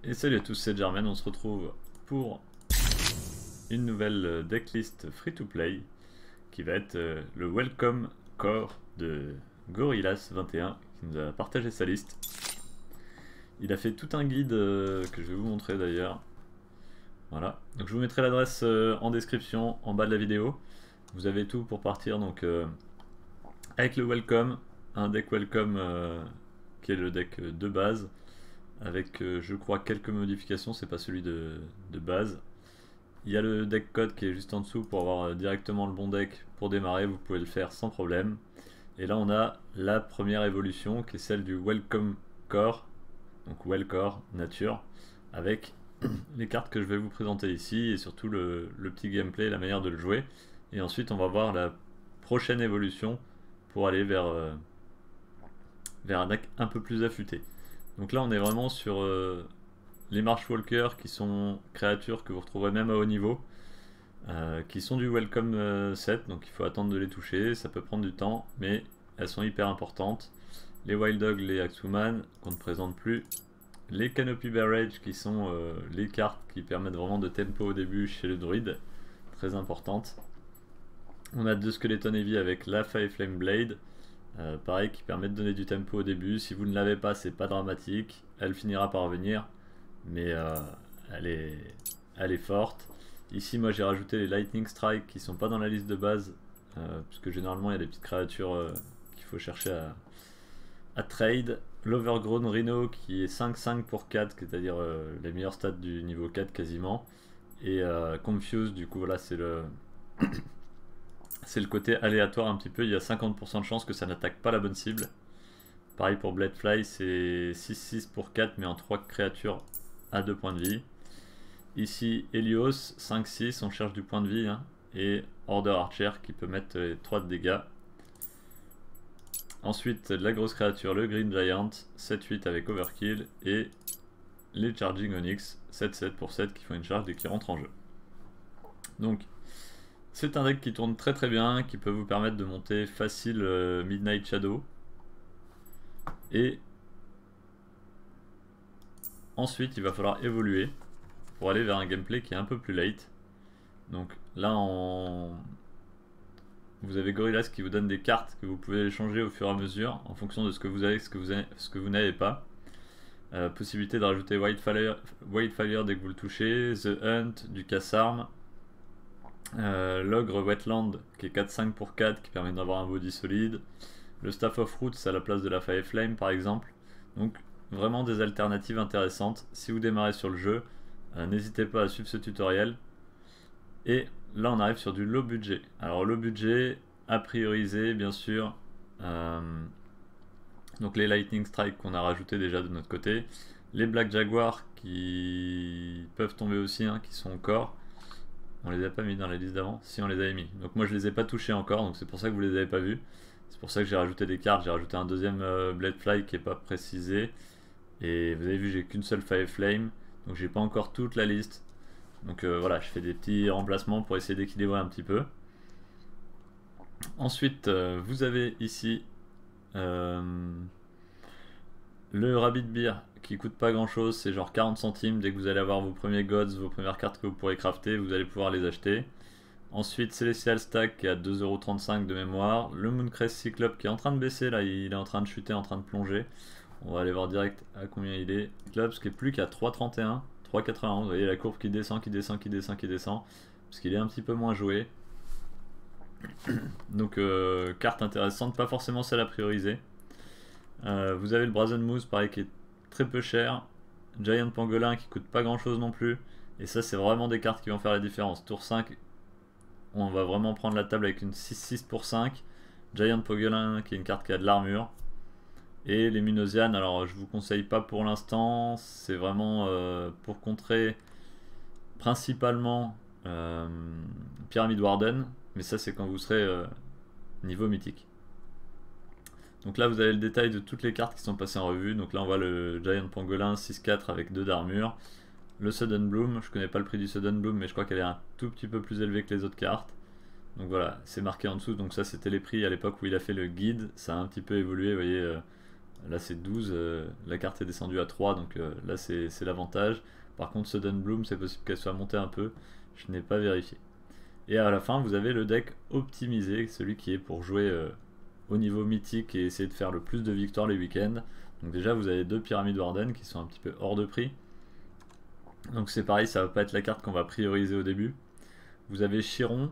Et salut à tous, c'est Germain, on se retrouve pour une nouvelle decklist free-to-play qui va être le Welcome Core de Gorillaz21 qui nous a partagé sa liste. Il a fait tout un guide que je vais vous montrer d'ailleurs. Voilà, donc je vous mettrai l'adresse en description en bas de la vidéo. Vous avez tout pour partir donc avec le Welcome, un deck Welcome qui est le deck de base. Avec je crois quelques modifications, c'est pas celui de base. Il y a le deck code qui est juste en dessous pour avoir directement le bon deck pour démarrer, vous pouvez le faire sans problème. Et là on a la première évolution qui est celle du Welcome Core, donc Wellcore Nature, avec les cartes que je vais vous présenter ici et surtout le petit gameplay, la manière de le jouer. Et ensuite on va voir la prochaine évolution pour aller vers un deck un peu plus affûté. Donc là on est vraiment sur les Marshwalkers qui sont créatures que vous retrouverez même à haut niveau, qui sont du Welcome set, donc il faut attendre de les toucher, ça peut prendre du temps, mais elles sont hyper importantes. Les Wild Dog, les Axuman, qu'on ne présente plus. Les Canopy Barrage qui sont les cartes qui permettent vraiment de tempo au début chez le druide, très importante. On a deux Skeleton Heavy avec la Fire Flame Blade. Pareil, qui permet de donner du tempo au début. Si vous ne l'avez pas, c'est pas dramatique, elle finira par revenir, mais elle est forte. Ici moi j'ai rajouté les Lightning Strike qui sont pas dans la liste de base, puisque généralement il y a des petites créatures qu'il faut chercher à trade. L'Overgrown Rhino qui est 5-5 pour 4, c'est-à-dire les meilleurs stats du niveau 4 quasiment. Et Confuse, du coup voilà, c'est le c'est le côté aléatoire un petit peu, il y a 50% de chance que ça n'attaque pas la bonne cible. Pareil pour Bladefly, c'est 6-6 pour 4 mais en 3 créatures à 2 points de vie. Ici Helios, 5-6, on cherche du point de vie, hein, et Order Archer qui peut mettre 3 de dégâts. Ensuite la grosse créature, le Green Giant, 7-8 avec Overkill, et les Charging Onyx, 7-7 pour 7 qui font une charge dès qu'ils rentrent en jeu. Donc c'est un deck qui tourne très très bien, qui peut vous permettre de monter facile Midnight Shadow. Et ensuite il va falloir évoluer pour aller vers un gameplay qui est un peu plus late. Donc là vous avez Gorillaz qui vous donne des cartes que vous pouvez échanger au fur et à mesure en fonction de ce que vous avez, ce que vous n'avez pas. Possibilité de rajouter Wildfire dès que vous le touchez, The Hunt, du casse-armes. L'ogre Wetland qui est 4-5 pour 4 qui permet d'avoir un body solide, le Staff of Roots à la place de la Fire Flame par exemple. Donc vraiment des alternatives intéressantes si vous démarrez sur le jeu. N'hésitez pas à suivre ce tutoriel. Et là on arrive sur du low budget. Alors low budget à prioriser bien sûr, donc les Lightning Strike qu'on a rajouté déjà de notre côté, les Black Jaguar qui peuvent tomber aussi, hein, qui sont encore. On les a pas mis dans la liste d'avant? Si, on les avait mis. Donc moi je les ai pas touchés encore, donc c'est pour ça que vous les avez pas vus. C'est pour ça que j'ai rajouté des cartes, j'ai rajouté un deuxième Bladefly qui est pas précisé. Et vous avez vu, j'ai qu'une seule Fire Flame, donc j'ai pas encore toute la liste. Donc voilà, je fais des petits remplacements pour essayer d'équilibrer un petit peu. Ensuite, vous avez ici le Rabbit Beer qui coûte pas grand chose, c'est genre 40 centimes. Dès que vous allez avoir vos premiers gods, vos premières cartes que vous pourrez crafter, vous allez pouvoir les acheter. Ensuite Celestial Stack qui est à 2,35€ de mémoire. Le Mooncrest Cyclope qui est en train de baisser là, il est en train de chuter, en train de plonger. On va aller voir direct à combien il est. Cyclope qui est plus qu'à 3,31, 3,91. Vous voyez la courbe qui descend, qui descend, qui descend, qui descend. Parce qu'il est un petit peu moins joué. Donc carte intéressante, pas forcément celle à prioriser. Vous avez le Brazen Moose pareil qui est très peu cher. Giant Pangolin qui coûte pas grand chose non plus. Et ça c'est vraiment des cartes qui vont faire la différence. Tour 5, on va vraiment prendre la table avec une 6-6 pour 5. Giant Pangolin qui est une carte qui a de l'armure. Et les Minosian, alors je vous conseille pas pour l'instant. C'est vraiment pour contrer principalement Pyramid Warden. Mais ça c'est quand vous serez niveau mythique. Donc là vous avez le détail de toutes les cartes qui sont passées en revue. Donc là on voit le Giant Pangolin 6-4 avec 2 d'armure. Le Sudden Bloom, je connais pas le prix du Sudden Bloom mais je crois qu'elle est un tout petit peu plus élevée que les autres cartes. Donc voilà, c'est marqué en dessous, donc ça c'était les prix à l'époque où il a fait le guide. Ça a un petit peu évolué, vous voyez, Là c'est 12, la carte est descendue à 3, donc là c'est l'avantage. Par contre Sudden Bloom, c'est possible qu'elle soit montée un peu, je n'ai pas vérifié. Et à la fin vous avez le deck optimisé, celui qui est pour jouer au niveau mythique et essayer de faire le plus de victoires les week-ends. Donc déjà vous avez 2 Pyramides Warden qui sont un petit peu hors de prix. Donc c'est pareil, ça va pas être la carte qu'on va prioriser au début. Vous avez Chiron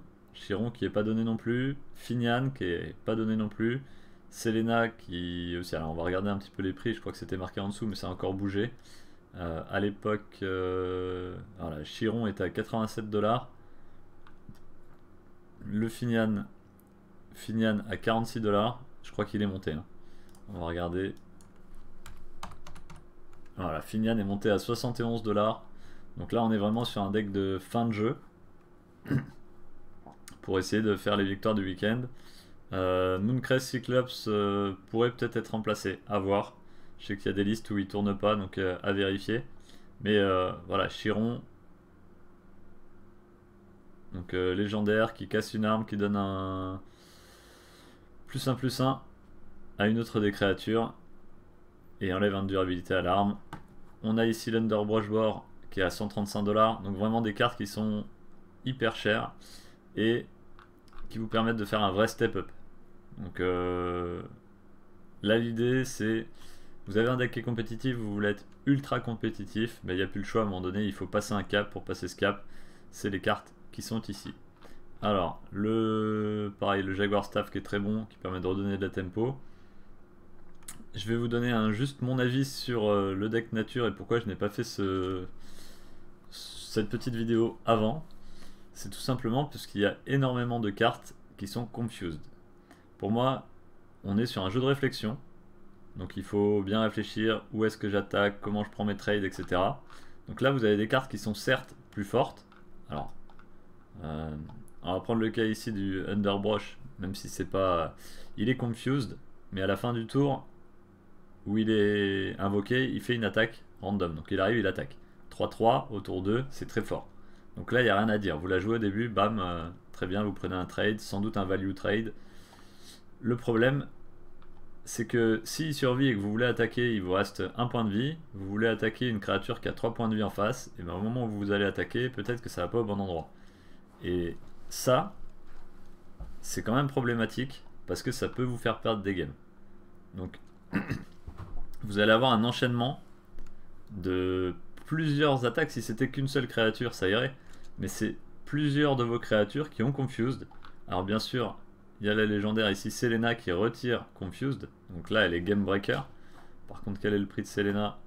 qui est pas donné non plus, Finian qui est pas donné non plus, Selena qui aussi, alors on va regarder un petit peu les prix, je crois que c'était marqué en dessous mais ça a encore bougé. À l'époque, voilà, Chiron était à 87$, le Finian à 46$, je crois qu'il est monté. Hein. On va regarder. Voilà, Finian est monté à 71$. Donc là on est vraiment sur un deck de fin de jeu pour essayer de faire les victoires du week-end. Mooncrest Cyclops pourrait peut-être être remplacé, à voir. Je sais qu'il y a des listes où il tourne pas, donc à vérifier. Mais voilà, Chiron. Donc légendaire qui casse une arme, qui donne un +1/+1 à une autre des créatures. Et enlève une durabilité à l'arme. On a ici l'Underbrush Boar qui est à 135$. Donc vraiment des cartes qui sont hyper chères et qui vous permettent de faire un vrai step up. Donc là l'idée c'est, vous avez un deck qui est compétitif, vous voulez être ultra compétitif, mais il n'y a plus le choix, à un moment donné il faut passer un cap. Pour passer ce cap, c'est les cartes qui sont ici. Alors pareil, le Jaguar Staff qui est très bon, qui permet de redonner de la tempo. Je vais vous donner juste mon avis sur le deck nature et pourquoi je n'ai pas fait cette petite vidéo avant. C'est tout simplement parce qu'il y a énormément de cartes qui sont confused. Pour moi, on est sur un jeu de réflexion, donc il faut bien réfléchir où est-ce que j'attaque, comment je prends mes trades, etc. Donc là vous avez des cartes qui sont certes plus fortes. Alors, on va prendre le cas ici du Underbrush, même si c'est pas... il est confused, mais à la fin du tour où il est invoqué, il fait une attaque random. Donc il arrive, il attaque. 3-3 au tour 2, c'est très fort. Donc là il n'y a rien à dire, vous la jouez au début, bam, très bien, vous prenez un trade, sans doute un value trade. Le problème, c'est que s'il survit et que vous voulez attaquer, il vous reste 1 point de vie, vous voulez attaquer une créature qui a 3 points de vie en face, et bien au moment où vous allez attaquer, peut-être que ça va pas au bon endroit. Et ça, c'est quand même problématique, parce que ça peut vous faire perdre des games. Donc, vous allez avoir un enchaînement de plusieurs attaques. Si c'était qu'une seule créature, ça irait, mais c'est plusieurs de vos créatures qui ont confused. Alors bien sûr, il y a la légendaire ici, Selena, qui retire confused, donc là elle est game breaker. Par contre, quel est le prix de Selena?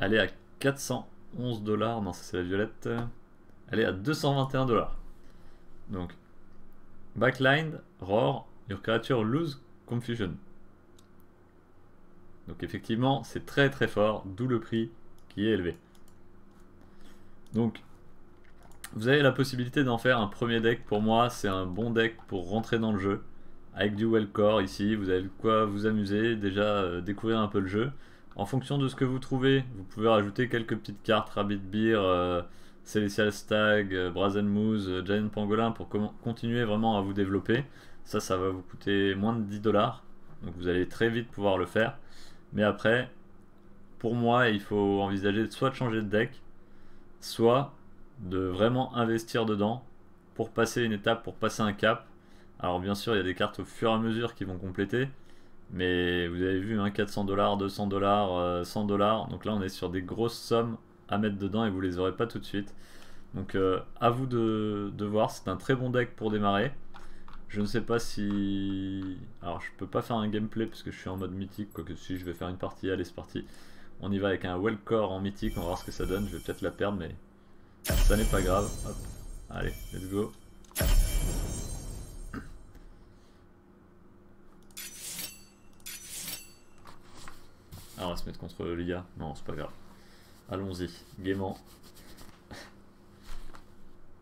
Elle est à 411$, non ça c'est la violette. Elle est à 221$. Donc backline, roar, your creature lose confusion. Donc effectivement c'est très très fort, d'où le prix qui est élevé. Donc vous avez la possibilité d'en faire un premier deck. Pour moi c'est un bon deck pour rentrer dans le jeu. Avec du Wellcore ici, vous avez de quoi vous amuser, déjà découvrir un peu le jeu. En fonction de ce que vous trouvez, vous pouvez rajouter quelques petites cartes, Rabbit Beer, Celestial Stag, Brazen Moose, Giant Pangolin pour continuer vraiment à vous développer. Ça va vous coûter moins de 10$, donc vous allez très vite pouvoir le faire. Mais après, pour moi, il faut envisager soit de changer de deck, soit de vraiment investir dedans pour passer une étape, pour passer un cap. Alors bien sûr, il y a des cartes au fur et à mesure qui vont compléter, mais vous avez vu, hein, 400$, 200$, 100$, donc là on est sur des grosses sommes à mettre dedans et vous les aurez pas tout de suite. Donc à vous de voir, c'est un très bon deck pour démarrer. Je ne sais pas si... Alors je peux pas faire un gameplay parce que je suis en mode mythique, quoique si je vais faire une partie, allez c'est parti. On y va avec un Wellcore en mythique, on va voir ce que ça donne, je vais peut-être la perdre mais ça n'est pas grave. Hop. Allez, let's go. Alors on va se mettre contre l'IA, non c'est pas grave. Allons-y, gaiement.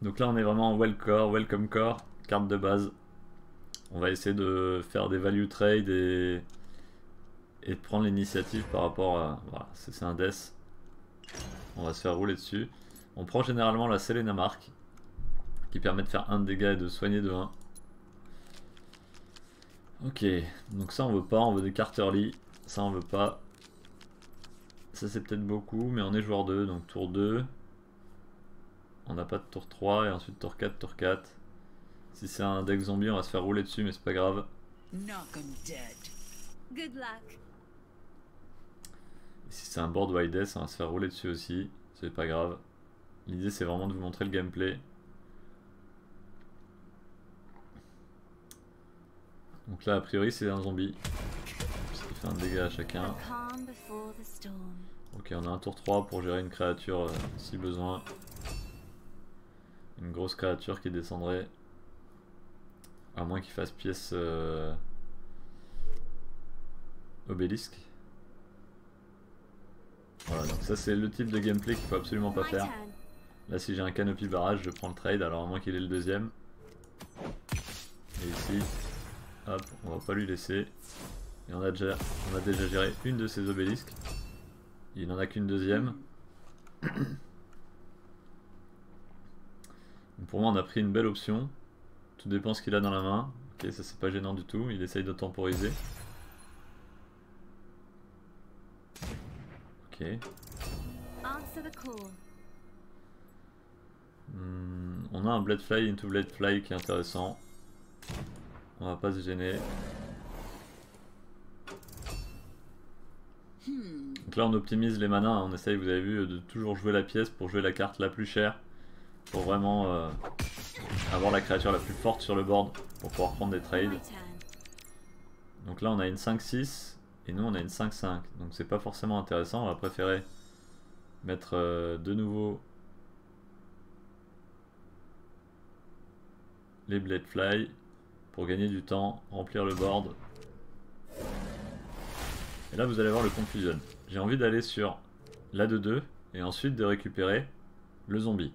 Donc là on est vraiment en Wellcore, Welcome Core, carte de base. On va essayer de faire des value trade et de prendre l'initiative par rapport à... Voilà, c'est un death. On va se faire rouler dessus. On prend généralement la Selena Mark, qui permet de faire 1 de dégâts et de soigner de 1. Ok, donc ça on veut pas, on veut des cartes early. Ça on veut pas. Ça c'est peut-être beaucoup, mais on est joueur 2, donc tour 2. On n'a pas de tour 3 et ensuite tour 4, tour 4. Si c'est un deck zombie, on va se faire rouler dessus, mais c'est pas grave. Knock 'em dead. Good luck. Et si c'est un board wide S, on va se faire rouler dessus aussi, c'est pas grave. L'idée c'est vraiment de vous montrer le gameplay. Donc là a priori c'est un zombie, parce qu'il fait un dégât à chacun. Ok, on a un tour 3 pour gérer une créature si besoin. Une grosse créature qui descendrait. À moins qu'il fasse pièce obélisque. Voilà, donc ça c'est le type de gameplay qu'il faut absolument pas faire. Là si j'ai un canopy barrage, je prends le trade, alors à moins qu'il ait le deuxième. Et ici, hop, on va pas lui laisser. Et on a déjà géré une de ces obélisques. Il n'en a qu'une deuxième. Donc pour moi on a pris une belle option. Tout dépend ce qu'il a dans la main. Ok, ça c'est pas gênant du tout, il essaye de temporiser. Ok. On a un Bladefly into Bladefly qui est intéressant. On va pas se gêner. Donc là on optimise les manas, on essaye, vous avez vu, de toujours jouer la pièce pour jouer la carte la plus chère. Pour vraiment avoir la créature la plus forte sur le board pour pouvoir prendre des trades. Donc là on a une 5-6 et nous on a une 5-5. Donc c'est pas forcément intéressant, on va préférer mettre de nouveau les Bladefly pour gagner du temps, remplir le board. Et là vous allez voir le confusion. J'ai envie d'aller sur la 2-2 et ensuite de récupérer le zombie.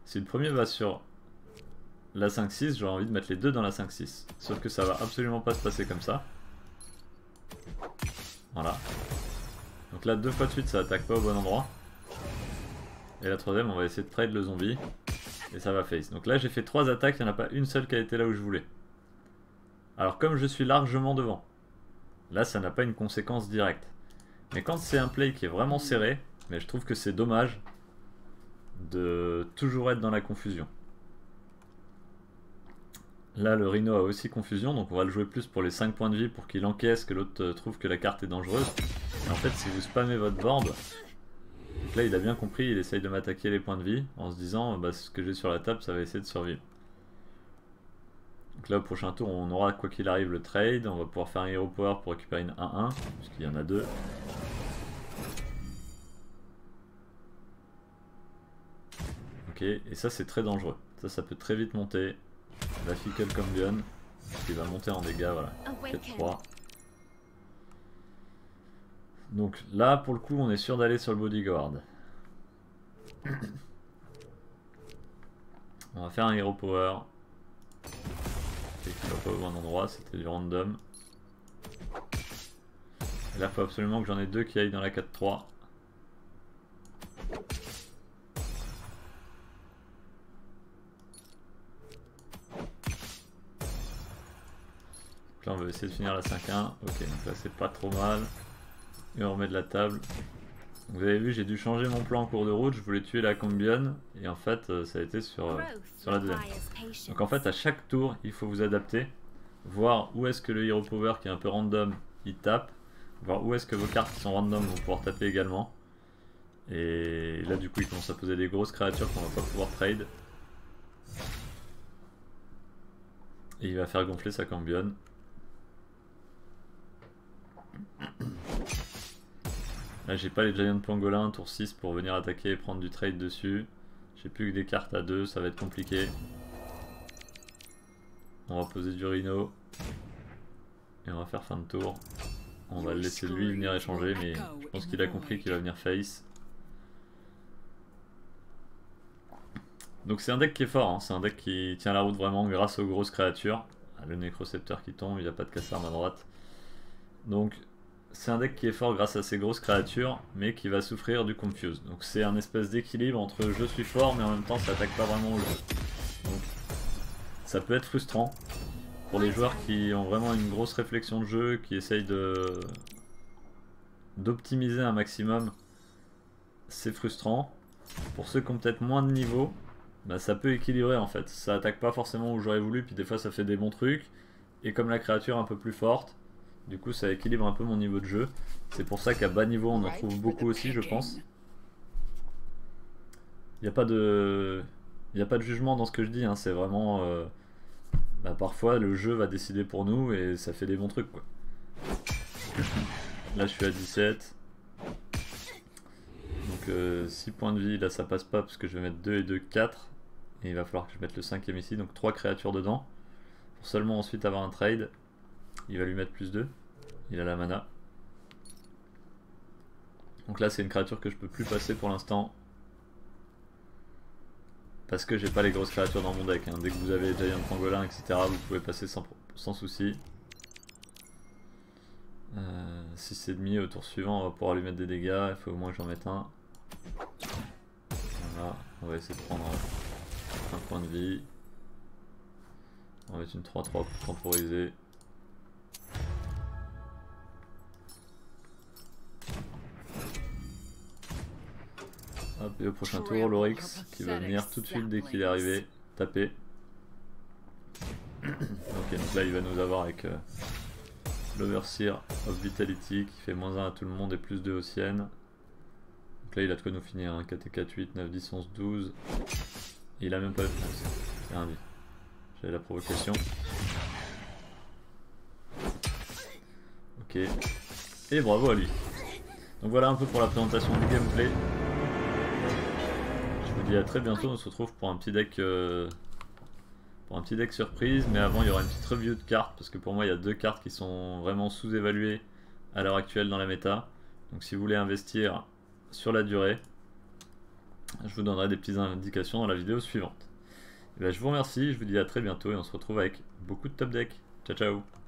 Si le premier va sur la 5-6, j'aurais envie de mettre les deux dans la 5-6. Sauf que ça va absolument pas se passer comme ça. Voilà. Donc là, deux fois de suite, ça attaque pas au bon endroit. Et la troisième, on va essayer de trade le zombie. Et ça va face. Donc là, j'ai fait 3 attaques, il n'y en a pas une seule qui a été là où je voulais. Alors comme je suis largement devant, là, ça n'a pas une conséquence directe. Mais quand c'est un play qui est vraiment serré, mais je trouve que c'est dommage de toujours être dans la confusion. Là le Rhino a aussi confusion, donc on va le jouer plus pour les 5 points de vie pour qu'il encaisse, que l'autre trouve que la carte est dangereuse. Et en fait si vous spammez votre board, donc là il a bien compris, il essaye de m'attaquer les points de vie en se disant bah, ce que j'ai sur la table ça va essayer de survivre. Donc là au prochain tour on aura quoi qu'il arrive le trade, on va pouvoir faire un Hero Power pour récupérer une 1-1, puisqu'il y en a 2. Ok, et ça c'est très dangereux, ça peut très vite monter. La Fickle Combion qui va monter en dégâts, voilà, 4-3. Donc là pour le coup on est sûr d'aller sur le bodyguard. On va faire un Hero Power. Et qui va pas au bon endroit, c'était du random. Et là il faut absolument que j'en ai deux qui aillent dans la 4-3. Là on va essayer de finir la 5-1, ok donc là c'est pas trop mal, et on remet de la table. Vous avez vu j'ai dû changer mon plan en cours de route, je voulais tuer la Combion, et en fait ça a été sur la deuxième. Donc en fait à chaque tour il faut vous adapter, voir où est-ce que le Hero Power qui est un peu random il tape, voir où est-ce que vos cartes qui sont random vont pouvoir taper également. Et là du coup il commence à poser des grosses créatures qu'on va pas pouvoir trade. Et il va faire gonfler sa Combion. Là j'ai pas les Giant Pangolins tour 6 pour venir attaquer et prendre du trade dessus. J'ai plus que des cartes à 2, ça va être compliqué. On va poser du Rhino. Et on va faire fin de tour. On va le laisser lui venir échanger, mais je pense qu'il a compris qu'il va venir face. Donc c'est un deck qui est fort, hein. C'est un deck qui tient la route vraiment grâce aux grosses créatures. Le Necrocepteur qui tombe, il n'y a pas de Cassarme à droite. Donc c'est un deck qui est fort grâce à ces grosses créatures, mais qui va souffrir du confuse. Donc c'est un espèce d'équilibre entre je suis fort, mais en même temps ça attaque pas vraiment au jeu. Donc ça peut être frustrant. pour les joueurs qui ont vraiment une grosse réflexion de jeu, qui essayent d'optimiser un maximum, c'est frustrant. Pour ceux qui ont peut-être moins de niveau, bah ça peut équilibrer en fait. Ça attaque pas forcément où j'aurais voulu, puis des fois ça fait des bons trucs. Et comme la créature est un peu plus forte, du coup ça équilibre un peu mon niveau de jeu. C'est pour ça qu'à bas niveau on en trouve beaucoup aussi, je pense. Il n'y a pas de jugement dans ce que je dis, hein. C'est vraiment... bah, parfois le jeu va décider pour nous et ça fait des bons trucs quoi. Là je suis à 17. Donc 6 points de vie, là ça passe pas parce que je vais mettre 2 et 2, 4. Et il va falloir que je mette le 5ème ici, donc 3 créatures dedans. Pour seulement ensuite avoir un trade. Il va lui mettre plus 2. Il a la mana. Donc là c'est une créature que je peux plus passer pour l'instant. Parce que j'ai pas les grosses créatures dans mon deck, hein. Dès que vous avez Giant Pangolin, etc., vous pouvez passer sans souci. 6,5 au tour suivant, on va pouvoir lui mettre des dégâts, il faut au moins que j'en mette un. Voilà, on va essayer de prendre un point de vie. On va mettre une 3-3 pour temporiser. Hop, et au prochain tour, l'Oryx qui va venir tout de suite dès qu'il est arrivé, taper. Ok, donc là il va nous avoir avec l'Overseer of Vitality qui fait -1 à tout le monde et +2 aux siennes. Donc là il a de quoi nous finir, hein. 4 et 4, 8, 9, 10, 11, 12. Et il a même pas eu de plus. C'est rien dit. J'avais la provocation. Ok. Et bravo à lui. Donc voilà un peu pour la présentation du gameplay. Je vous dis à très bientôt, on se retrouve pour un petit deck surprise, mais avant il y aura une petite review de cartes parce que pour moi il y a 2 cartes qui sont vraiment sous-évaluées à l'heure actuelle dans la méta. Donc si vous voulez investir sur la durée, je vous donnerai des petites indications dans la vidéo suivante. Et bien, je vous remercie, je vous dis à très bientôt et on se retrouve avec beaucoup de top deck. Ciao ciao.